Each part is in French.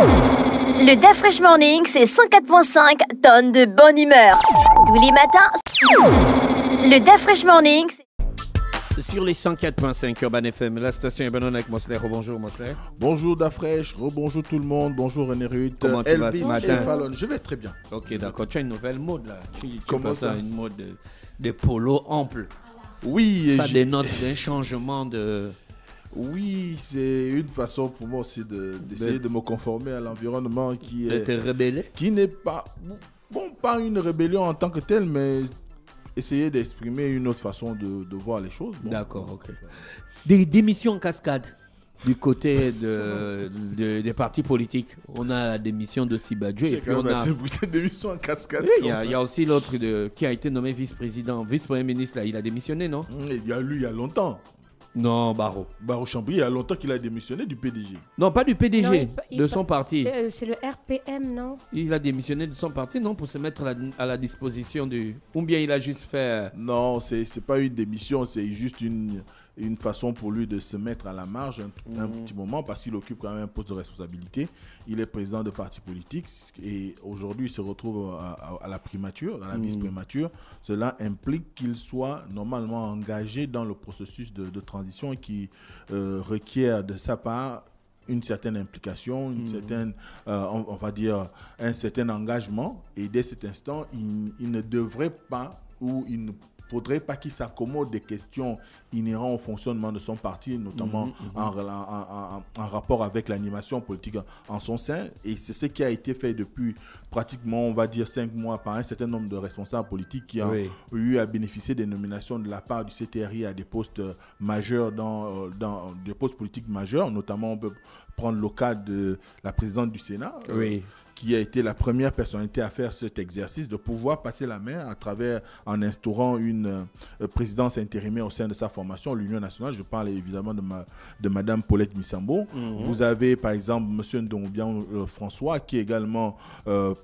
Le DAF Fresh Morning, c'est 104.5 tonnes de bonne humeur. Tous les matins, le DAF Fresh Morning. Sur les 104.5 Urban FM, la station est bonne avec Mosler. Bonjour Mosler. Bonjour Dafresh, rebonjour tout le monde, bonjour René Ruth. Comment tu vas ce matin? Fallon. Je vais très bien. Ok, d'accord. Tu as une nouvelle mode là. Comment ça? Une mode de polo ample. Oui, Ça dénote d'un changement de... Oui, c'est une façon pour moi aussi d'essayer de me conformer à l'environnement qui De te rebeller? Qui n'est pas... Bon, pas une rébellion en tant que telle, mais essayer d'exprimer une autre façon de voir les choses. Bon. D'accord, ok. Des démissions en cascade du côté des partis politiques. On a la démission de Sibadjo et puis on a... C'est une démission en cascade. Il y a aussi l'autre qui a été nommé vice-président, vice-premier ministre, là. Il a démissionné, non? Il y a lui il y a longtemps. Non, Barreau. Barreau Chambry, il y a longtemps qu'il a démissionné du PDG. Non, pas du PDG, Non, de son parti. C'est le RPM, non? Il a démissionné de son parti, non, pour se mettre à la disposition du... Ou bien il a juste fait... Non, c'est pas une démission, c'est juste une façon pour lui de se mettre à la marge un petit moment parce qu'il occupe quand même un poste de responsabilité. Il est président de parti politique et aujourd'hui il se retrouve à la primature, à la vice-primature. Cela implique qu'il soit normalement engagé dans le processus de transition qui requiert de sa part une certaine implication, une certaine, on va dire, un certain engagement. Et dès cet instant, il ne devrait pas ou il ne faudrait pas qu'il s'accommode des questions inhérentes au fonctionnement de son parti, notamment en rapport avec l'animation politique en son sein. Et c'est ce qui a été fait depuis pratiquement, on va dire, 5 mois par un certain nombre de responsables politiques qui ont eu à bénéficier des nominations de la part du CTRI à des postes majeurs, dans des postes politiques majeurs. Notamment, on peut prendre le cas de la présidente du Sénat. Qui a été la première personnalité à faire cet exercice, de pouvoir passer la main en instaurant une présidence intérimée au sein de sa formation, l'Union nationale. Je parle évidemment de Madame Paulette Missambo. Vous avez par exemple M. Ndongoubian François, qui est également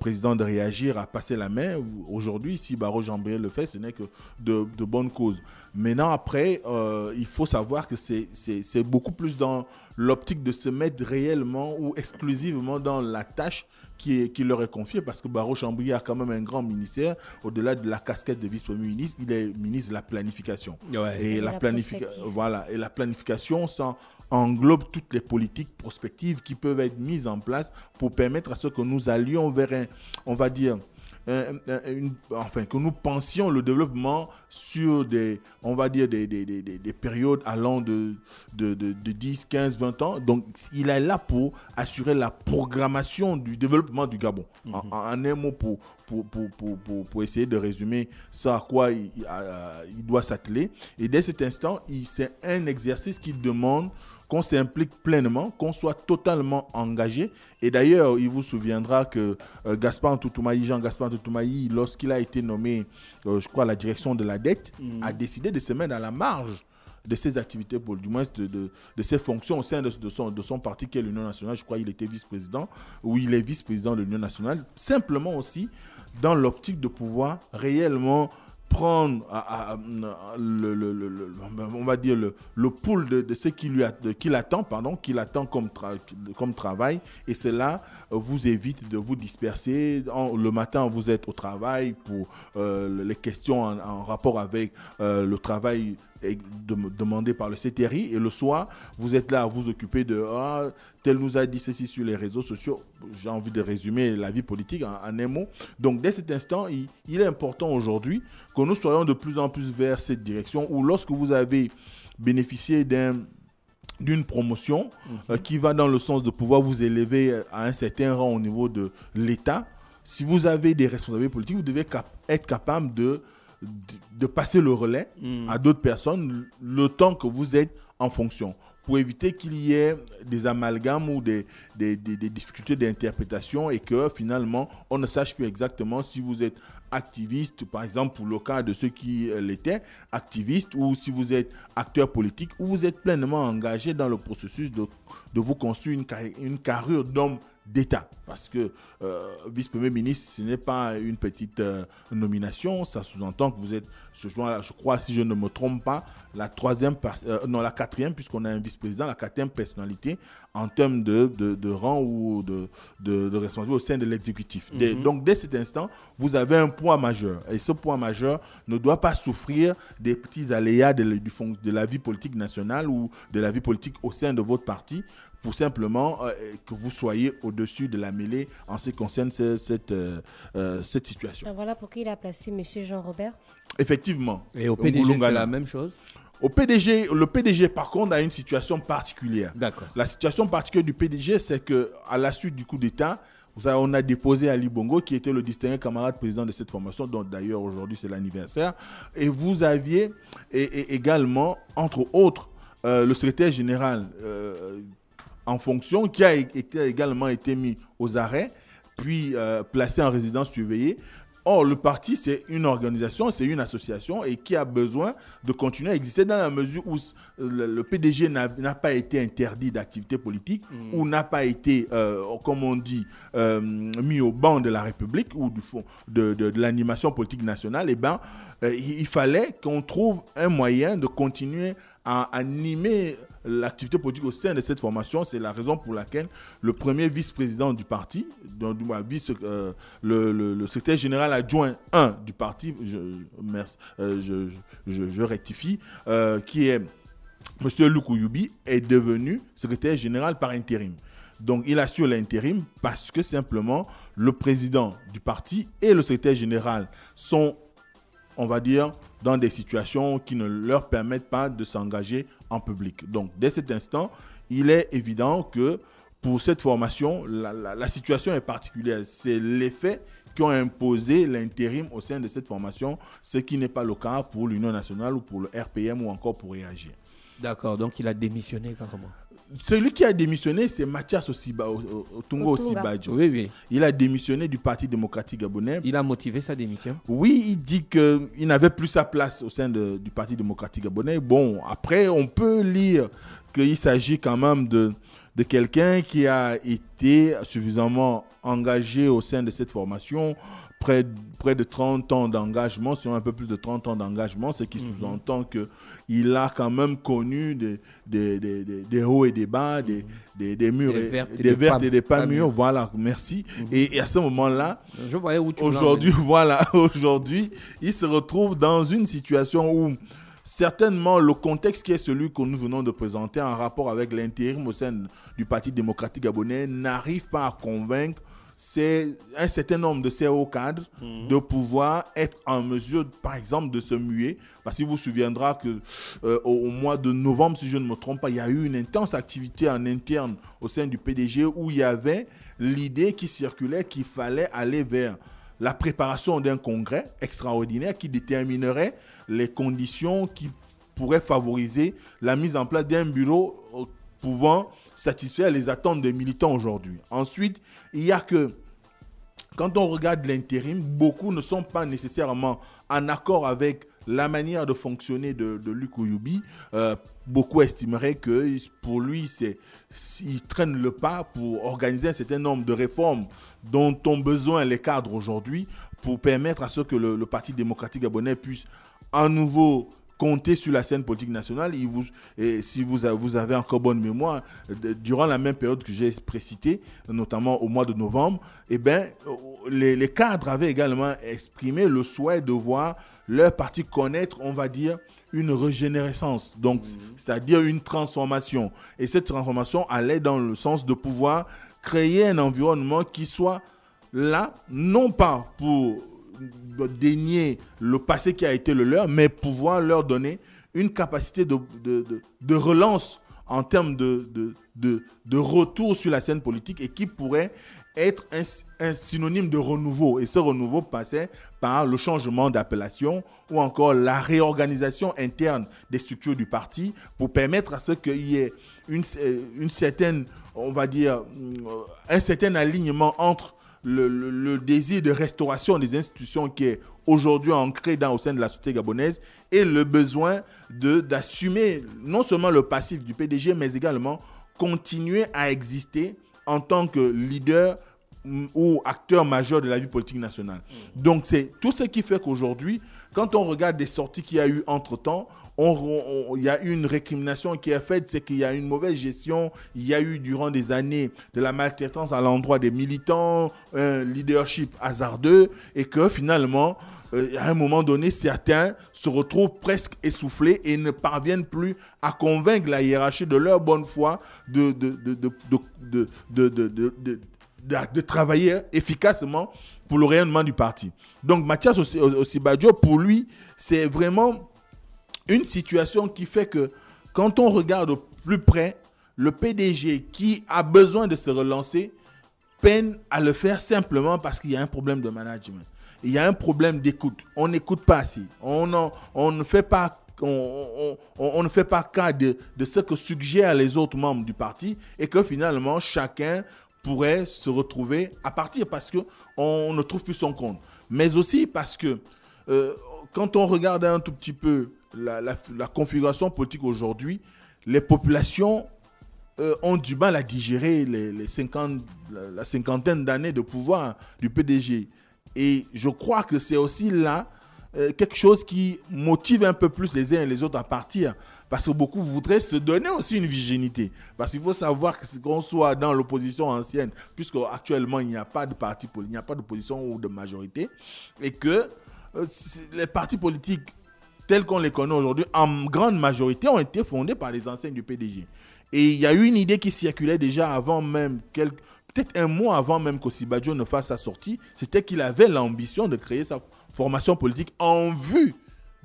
président de Réagir, à passer la main. Aujourd'hui, si Barreau Jambriel le fait, ce n'est que de bonnes causes. Maintenant, après, il faut savoir que c'est beaucoup plus dans l'optique de se mettre réellement ou exclusivement dans la tâche qui leur est confiée, parce que Barreau Chambry a quand même un grand ministère. Au-delà de la casquette de vice-premier ministre, il est ministre de la planification. Et la planification, ça englobe toutes les politiques prospectives qui peuvent être mises en place pour permettre à ce que nous allions vers on va dire, que nous pensions le développement sur des périodes allant de 10, 15, 20 ans. Donc, il est là pour assurer la programmation du développement du Gabon. En un mot, pour essayer de résumer ça à quoi il doit s'atteler. Et dès cet instant, c'est un exercice qui demande qu'on s'implique pleinement, qu'on soit totalement engagé. Et d'ailleurs, il vous souviendra que Jean-Gaspard Ntoumaï, lorsqu'il a été nommé, je crois, à la direction de la dette, a décidé de se mettre à la marge de ses activités, du moins de ses fonctions au sein de son parti qui est l'Union nationale. Je crois qu'il était vice-président, ou il est vice-président de l'Union nationale, simplement aussi dans l'optique de pouvoir réellement prendre on va dire le pool de ce qu'il attend comme travail, et cela vous évite de vous disperser. Le matin, vous êtes au travail pour les questions en rapport avec le travail demandé par le CTRI, et le soir, vous êtes là à vous occuper de tel nous a dit ceci sur les réseaux sociaux. J'ai envie de résumer la vie politique en un mot. Donc, dès cet instant, il est important aujourd'hui que nous soyons de plus en plus vers cette direction, où lorsque vous avez bénéficié d'une promotion qui va dans le sens de pouvoir vous élever à un certain rang au niveau de l'État, si vous avez des responsabilités politiques, vous devez être capable de passer le relais à d'autres personnes le temps que vous êtes en fonction, pour éviter qu'il y ait des amalgames ou des difficultés d'interprétation, et que finalement on ne sache plus exactement si vous êtes activiste, par exemple pour le cas de ceux qui l'étaient, activiste, ou si vous êtes acteur politique, ou vous êtes pleinement engagé dans le processus de vous construire une carrure d'homme d'État. parce que vice-premier ministre, ce n'est pas une petite nomination. Ça sous-entend que vous êtes, je crois, si je ne me trompe pas, la quatrième, puisqu'on a un vice-président, la quatrième personnalité en termes de rang ou de responsabilité au sein de l'exécutif. Donc, dès cet instant, vous avez un poids majeur. Et ce poids majeur ne doit pas souffrir des petits aléas de la vie politique nationale ou de la vie politique au sein de votre parti, pour simplement que vous soyez au-dessus de la mêlée en ce qui concerne cette situation. Voilà pourquoi il a placé M. Jean-Robert. Effectivement. Et au PDG, c'est la même chose? Le PDG, par contre, a une situation particulière. D'accord. La situation particulière du PDG, c'est qu'à la suite du coup d'État, on a déposé Ali Bongo, qui était le distingué camarade président de cette formation, dont d'ailleurs aujourd'hui c'est l'anniversaire. Et vous aviez également, entre autres, le secrétaire général en fonction, qui a également été mis aux arrêts, puis placé en résidence surveillée. Or, le parti, c'est une organisation, c'est une association et qui a besoin de continuer à exister dans la mesure où le PDG n'a pas été interdit d'activité politique ou n'a pas été, comme on dit, mis au banc de la République ou du fond de l'animation politique nationale. Il fallait qu'on trouve un moyen de continuer à animer l'activité politique au sein de cette formation. C'est la raison pour laquelle le premier vice-président du parti, le secrétaire général adjoint 1 du parti, je rectifie, qui est M. Luku Yubi, est devenu secrétaire général par intérim. Donc, il assure l'intérim parce que simplement le président du parti et le secrétaire général sont, on va dire, dans des situations qui ne leur permettent pas de s'engager en public. Donc, dès cet instant, il est évident que pour cette formation, la situation est particulière. C'est les faits qui ont imposé l'intérim au sein de cette formation, ce qui n'est pas le cas pour l'Union nationale ou pour le RPM ou encore pour réagir. D'accord, donc il a démissionné comment? Celui qui a démissionné, c'est Mathias Otunga Osibajo. Oui. Il a démissionné du Parti démocratique gabonais. Il a motivé sa démission? Oui, il dit qu'il n'avait plus sa place au sein du Parti démocratique gabonais. Bon, après, on peut lire qu'il s'agit quand même de quelqu'un qui a été suffisamment engagé au sein de cette formation, près de 30 ans d'engagement, sinon un peu plus de 30 ans d'engagement, ce qui sous-entend qu'il a quand même connu des hauts et des bas, des murs, des vertes et des pas mûres. Voilà, merci. Et à ce moment-là, je voyais où tu aujourd'hui, il se retrouve dans une situation où certainement, le contexte qui est celui que nous venons de présenter en rapport avec l'intérim au sein du Parti démocratique gabonais n'arrive pas à convaincre un certain nombre de ces hauts cadres de pouvoir être en mesure, par exemple, de se muer. Parce qu'il vous souviendra qu'au mois de novembre, si je ne me trompe pas, il y a eu une intense activité en interne au sein du PDG où il y avait l'idée qui circulait qu'il fallait aller vers la préparation d'un congrès extraordinaire qui déterminerait les conditions qui pourraient favoriser la mise en place d'un bureau pouvant satisfaire les attentes des militants aujourd'hui. Ensuite, il y a que, quand on regarde l'intérim, beaucoup ne sont pas nécessairement en accord avec la manière de fonctionner de Luku Yubi. Beaucoup estimeraient que pour lui, il traîne le pas pour organiser un certain nombre de réformes dont ont besoin les cadres aujourd'hui pour permettre à ce que le Parti démocratique gabonais puisse à nouveau compter sur la scène politique nationale. Et si vous avez encore bonne mémoire, durant la même période que j'ai précitée, notamment au mois de novembre, les cadres avaient également exprimé le souhait de voir leur parti connaître, on va dire, une régénérescence, donc c'est-à-dire une transformation. Et cette transformation allait dans le sens de pouvoir créer un environnement qui soit là, non pas pour dénier le passé qui a été le leur, mais pouvoir leur donner une capacité de relance en termes de retour sur la scène politique et qui pourrait être un synonyme de renouveau. Et ce renouveau passait par le changement d'appellation ou encore la réorganisation interne des structures du parti pour permettre à ce qu'il y ait une certaine, on va dire, un certain alignement entre le désir de restauration des institutions qui est aujourd'hui ancré au sein de la société gabonaise et le besoin d'assumer non seulement le passif du PDG, mais également continuer à exister en tant que leader ou acteur majeur de la vie politique nationale. Donc, c'est tout ce qui fait qu'aujourd'hui, quand on regarde des sorties qu'il y a eu entre-temps, il y a eu une récrimination qui est faite, c'est qu'il y a une mauvaise gestion, il y a eu durant des années de la maltraitance à l'endroit des militants, un leadership hasardeux, et que finalement, à un moment donné, certains se retrouvent presque essoufflés et ne parviennent plus à convaincre la hiérarchie de leur bonne foi de travailler efficacement pour le rayonnement du parti. Donc Mathias Osibadjo, pour lui, c'est vraiment une situation qui fait que quand on regarde au plus près, le PDG qui a besoin de se relancer peine à le faire simplement parce qu'il y a un problème de management. Il y a un problème d'écoute. On n'écoute pas assez. On ne fait pas cas de ce que suggèrent les autres membres du parti et que finalement chacun pourrait se retrouver à partir parce qu'on ne trouve plus son compte. Mais aussi parce que quand on regarde un tout petit peu la configuration politique aujourd'hui, les populations ont du mal à digérer la cinquantaine d'années de pouvoir du PDG. Et je crois que c'est aussi là quelque chose qui motive un peu plus les uns et les autres à partir. Parce que beaucoup voudraient se donner aussi une virginité. Parce qu'il faut savoir qu'on soit dans l'opposition ancienne, puisque actuellement il n'y a pas de parti politique, il n'y a pas d'opposition ou de majorité, et que les partis politiques tels qu'on les connaît aujourd'hui, en grande majorité, ont été fondés par les anciens du PDG. Et il y a eu une idée qui circulait déjà avant même, peut-être un mois avant même qu'Osibadjo ne fasse sa sortie, c'était qu'il avait l'ambition de créer sa formation politique en vue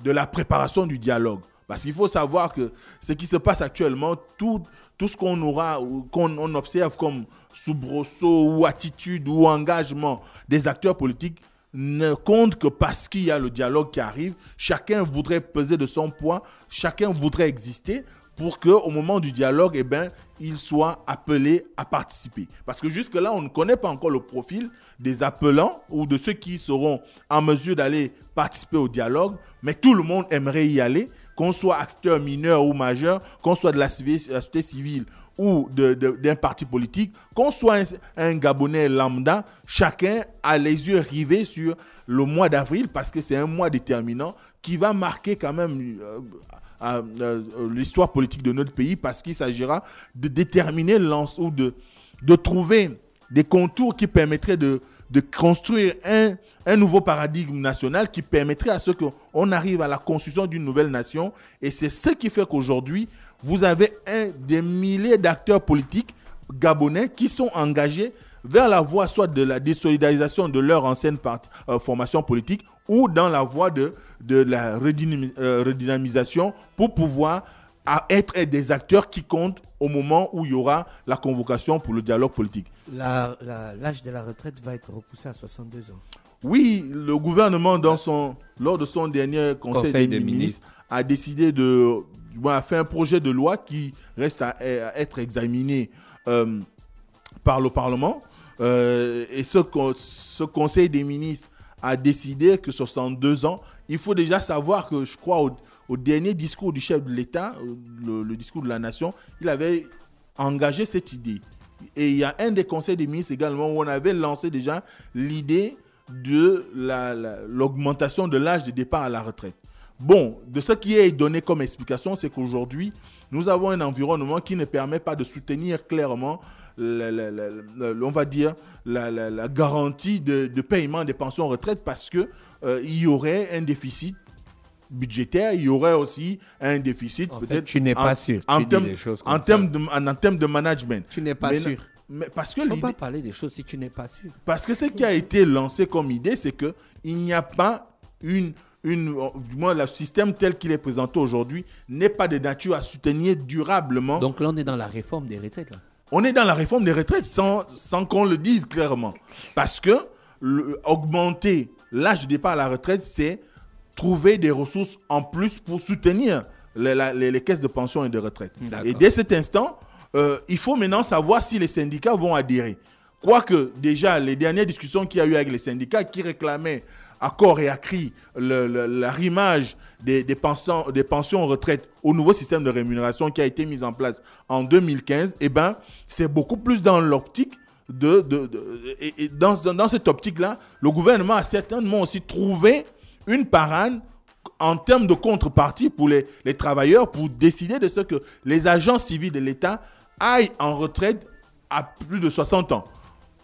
de la préparation du dialogue. Parce qu'il faut savoir que ce qui se passe actuellement, tout ce qu'on aura, qu'on observe comme soubresaut ou attitude ou engagement des acteurs politiques ne compte que parce qu'il y a le dialogue qui arrive. Chacun voudrait peser de son poids, chacun voudrait exister pour qu'au moment du dialogue, il soit appelé à participer. Parce que jusque-là, on ne connaît pas encore le profil des appelants ou de ceux qui seront en mesure d'aller participer au dialogue, mais tout le monde aimerait y aller, qu'on soit acteur mineur ou majeur, qu'on soit de la société civile ou d'un parti politique, qu'on soit un Gabonais lambda, chacun a les yeux rivés sur le mois d'avril parce que c'est un mois déterminant qui va marquer quand même l'histoire politique de notre pays parce qu'il s'agira de déterminer ou de trouver des contours qui permettraient de construire un nouveau paradigme national qui permettrait à ce qu'on arrive à la construction d'une nouvelle nation. Et c'est ce qui fait qu'aujourd'hui, vous avez des milliers d'acteurs politiques gabonais qui sont engagés vers la voie soit de la désolidarisation de leur ancienne formation politique ou dans la voie de la redynamisation pour pouvoir être des acteurs qui comptent au moment où il y aura la convocation pour le dialogue politique. L'âge de la retraite va être repoussé à 62 ans. Oui, le gouvernement, lors de son dernier conseil des ministres, a décidé a fait un projet de loi qui reste à être examiné par le Parlement. Et ce conseil des ministres a décidé que 62 ans, il faut déjà savoir que je crois au dernier discours du chef de l'État, le discours de la nation, il avait engagé cette idée. Et il y a un des conseils des ministres également où on avait lancé déjà l'idée de l'augmentation de l'âge de départ à la retraite. Bon, de ce qui est donné comme explication, c'est qu'aujourd'hui, nous avons un environnement qui ne permet pas de soutenir clairement, on va dire, la garantie de paiement des pensions retraite parce qu'il y aurait un déficit budgétaire, il y aurait aussi un déficit peut-être. Tu n'es pas sûr. En termes de management. Tu n'es pas sûr. Mais parce que on ne peut pas parler des choses si tu n'es pas sûr. Parce que ce qui a été lancé comme idée, c'est qu'il n'y a pas du moins le système tel qu'il est présenté aujourd'hui n'est pas de nature à soutenir durablement. Donc là, on est dans la réforme des retraites. Là. On est dans la réforme des retraites sans qu'on le dise clairement. Parce que augmenter l'âge de départ à la retraite, c'est trouver des ressources en plus pour soutenir les caisses de pension et de retraite. Et dès cet instant, il faut maintenant savoir si les syndicats vont adhérer. Quoique déjà, les dernières discussions qu'il y a eu avec les syndicats qui réclamaient à corps et à cri l'arrimage des pensions retraite au nouveau système de rémunération qui a été mis en place en 2015, c'est beaucoup plus dans l'optique et dans cette optique-là, le gouvernement a certainement aussi trouvé une parade en termes de contrepartie pour les travailleurs, pour décider de ce que les agents civils de l'État aillent en retraite à plus de 60 ans.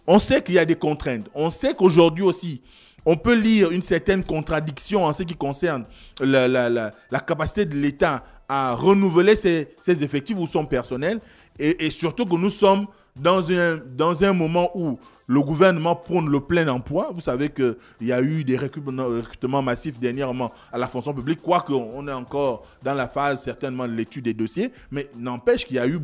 On sait qu'il y a des contraintes. On sait qu'aujourd'hui aussi, on peut lire une certaine contradiction en ce qui concerne la capacité de l'État à renouveler ses effectifs ou son personnel. Et surtout que nous sommes dans un moment où le gouvernement prône le plein emploi. Vous savez qu'il y a eu des recrutements massifs dernièrement à la fonction publique, quoique on est encore dans la phase certainement de l'étude des dossiers, mais n'empêche qu'il y a eu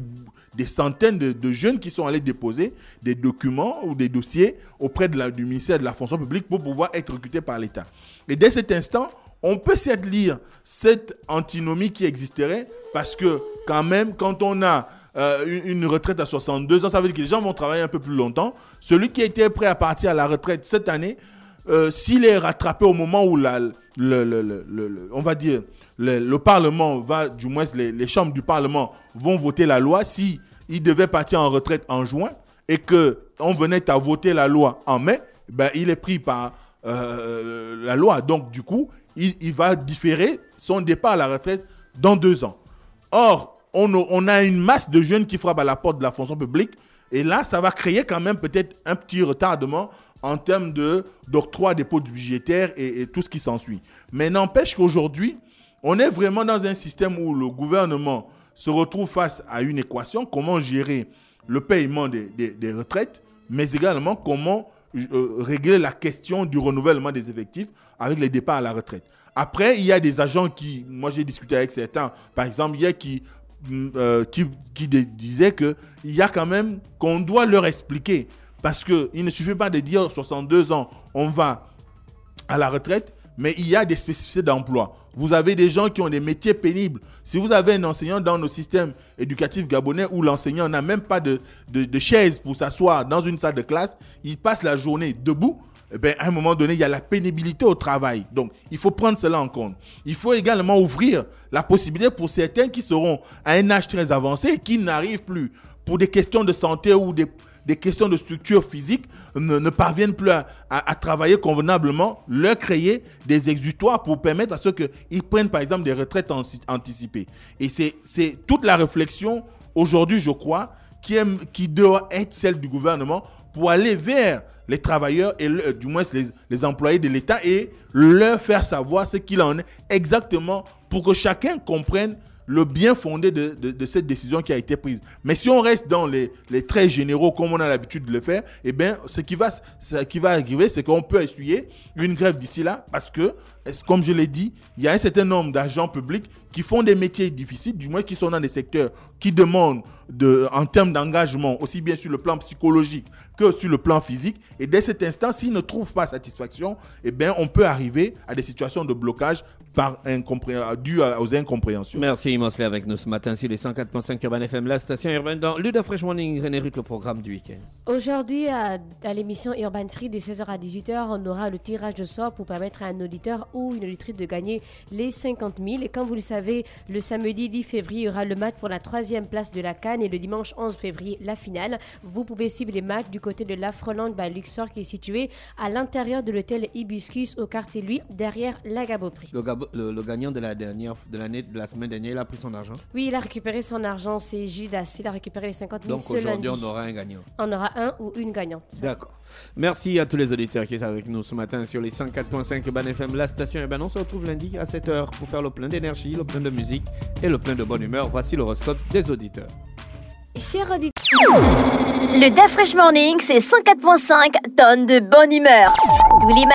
des centaines de jeunes qui sont allés déposer des documents ou des dossiers auprès du ministère de la fonction publique pour pouvoir être recrutés par l'État. Et dès cet instant, on peut certes lire cette antinomie qui existerait, parce que quand même, quand on a une retraite à 62 ans, ça veut dire que les gens vont travailler un peu plus longtemps. Celui qui était prêt à partir à la retraite cette année, s'il est rattrapé au moment où on va dire le Parlement va, du moins les chambres du Parlement vont voter la loi, si il devait partir en retraite en juin et qu'on venait à voter la loi en mai, ben, il est pris par la loi. Donc du coup, il va différer son départ à la retraite dans 2 ans. Or, on a une masse de jeunes qui frappent à la porte de la fonction publique. Et là, ça va créer quand même peut-être un petit retardement en termes d'octroi des postes budgétaires et tout ce qui s'ensuit. Mais n'empêche qu'aujourd'hui, on est vraiment dans un système où le gouvernement se retrouve face à une équation. Comment gérer le paiement des retraites, mais également comment régler la question du renouvellement des effectifs avec les départs à la retraite. Après, il y a des agents qui, moi j'ai discuté avec certains, par exemple, il y a qui disait qu'il y a quand même qu'on doit leur expliquer, parce qu'il ne suffit pas de dire 62 ans, on va à la retraite, mais il y a des spécificités d'emploi. Vous avez des gens qui ont des métiers pénibles. Si vous avez un enseignant dans nos systèmes éducatifs gabonais où l'enseignant n'a même pas de chaise pour s'asseoir dans une salle de classe, il passe la journée debout, eh bien, à un moment donné, il y a la pénibilité au travail. Donc, il faut prendre cela en compte. Il faut également ouvrir la possibilité pour certains qui seront à un âge très avancé et qui n'arrivent plus, pour des questions de santé ou des questions de structure physique, ne parviennent plus à travailler convenablement, leur créer des exutoires pour permettre à ceux qu'ils prennent, par exemple, des retraites anticipées. Et c'est toute la réflexion, aujourd'hui, je crois, qui doit être celle du gouvernement pour aller vers les travailleurs et du moins les employés de l'État et leur faire savoir ce qu'il en est exactement pour que chacun comprenne le bien fondé de cette décision qui a été prise. Mais si on reste dans les traits généraux comme on a l'habitude de le faire, eh bien, ce qui va arriver, c'est qu'on peut essuyer une grève d'ici là parce que, comme je l'ai dit, il y a un certain nombre d'agents publics qui font des métiers difficiles, du moins qui sont dans des secteurs qui demandent en termes d'engagement, aussi bien sur le plan psychologique que sur le plan physique. Et dès cet instant, s'ils ne trouvent pas satisfaction, eh bien, on peut arriver à des situations de blocage dû aux incompréhensions. Merci, Mosley, avec nous ce matin sur les 104.5 Urban FM, la station urbaine dans Luda Fresh Morning. René Ruth, le programme du week-end. Aujourd'hui, à l'émission Urban Free de 16h à 18h, on aura le tirage de sort pour permettre à un auditeur ou une auditrice de gagner les 50 000. Et comme vous le savez, le samedi 10 février, il y aura le match pour la 3e place de la CAN et le dimanche 11 février, la finale. Vous pouvez suivre les matchs du côté de l'Afroland by Luxor qui est situé à l'intérieur de l'hôtel Hibiscus au quartier Louis, derrière la Gaboterie. Le gagnant de la semaine dernière, il a pris son argent. Oui, il a récupéré son argent, c'est Judas. Il a récupéré les 50 000. Donc aujourd'hui, on aura un gagnant. On aura un ou une gagnante. D'accord. Merci à tous les auditeurs qui sont avec nous ce matin sur les 104.5 Urban FM, la station urbaine. On se retrouve lundi à 7h pour faire le plein d'énergie, le plein de musique et le plein de bonne humeur. Voici l'horoscope des auditeurs. Chers auditeurs, le DAF Fresh Morning, c'est 104.5 tonnes de bonne humeur. Tous les matins.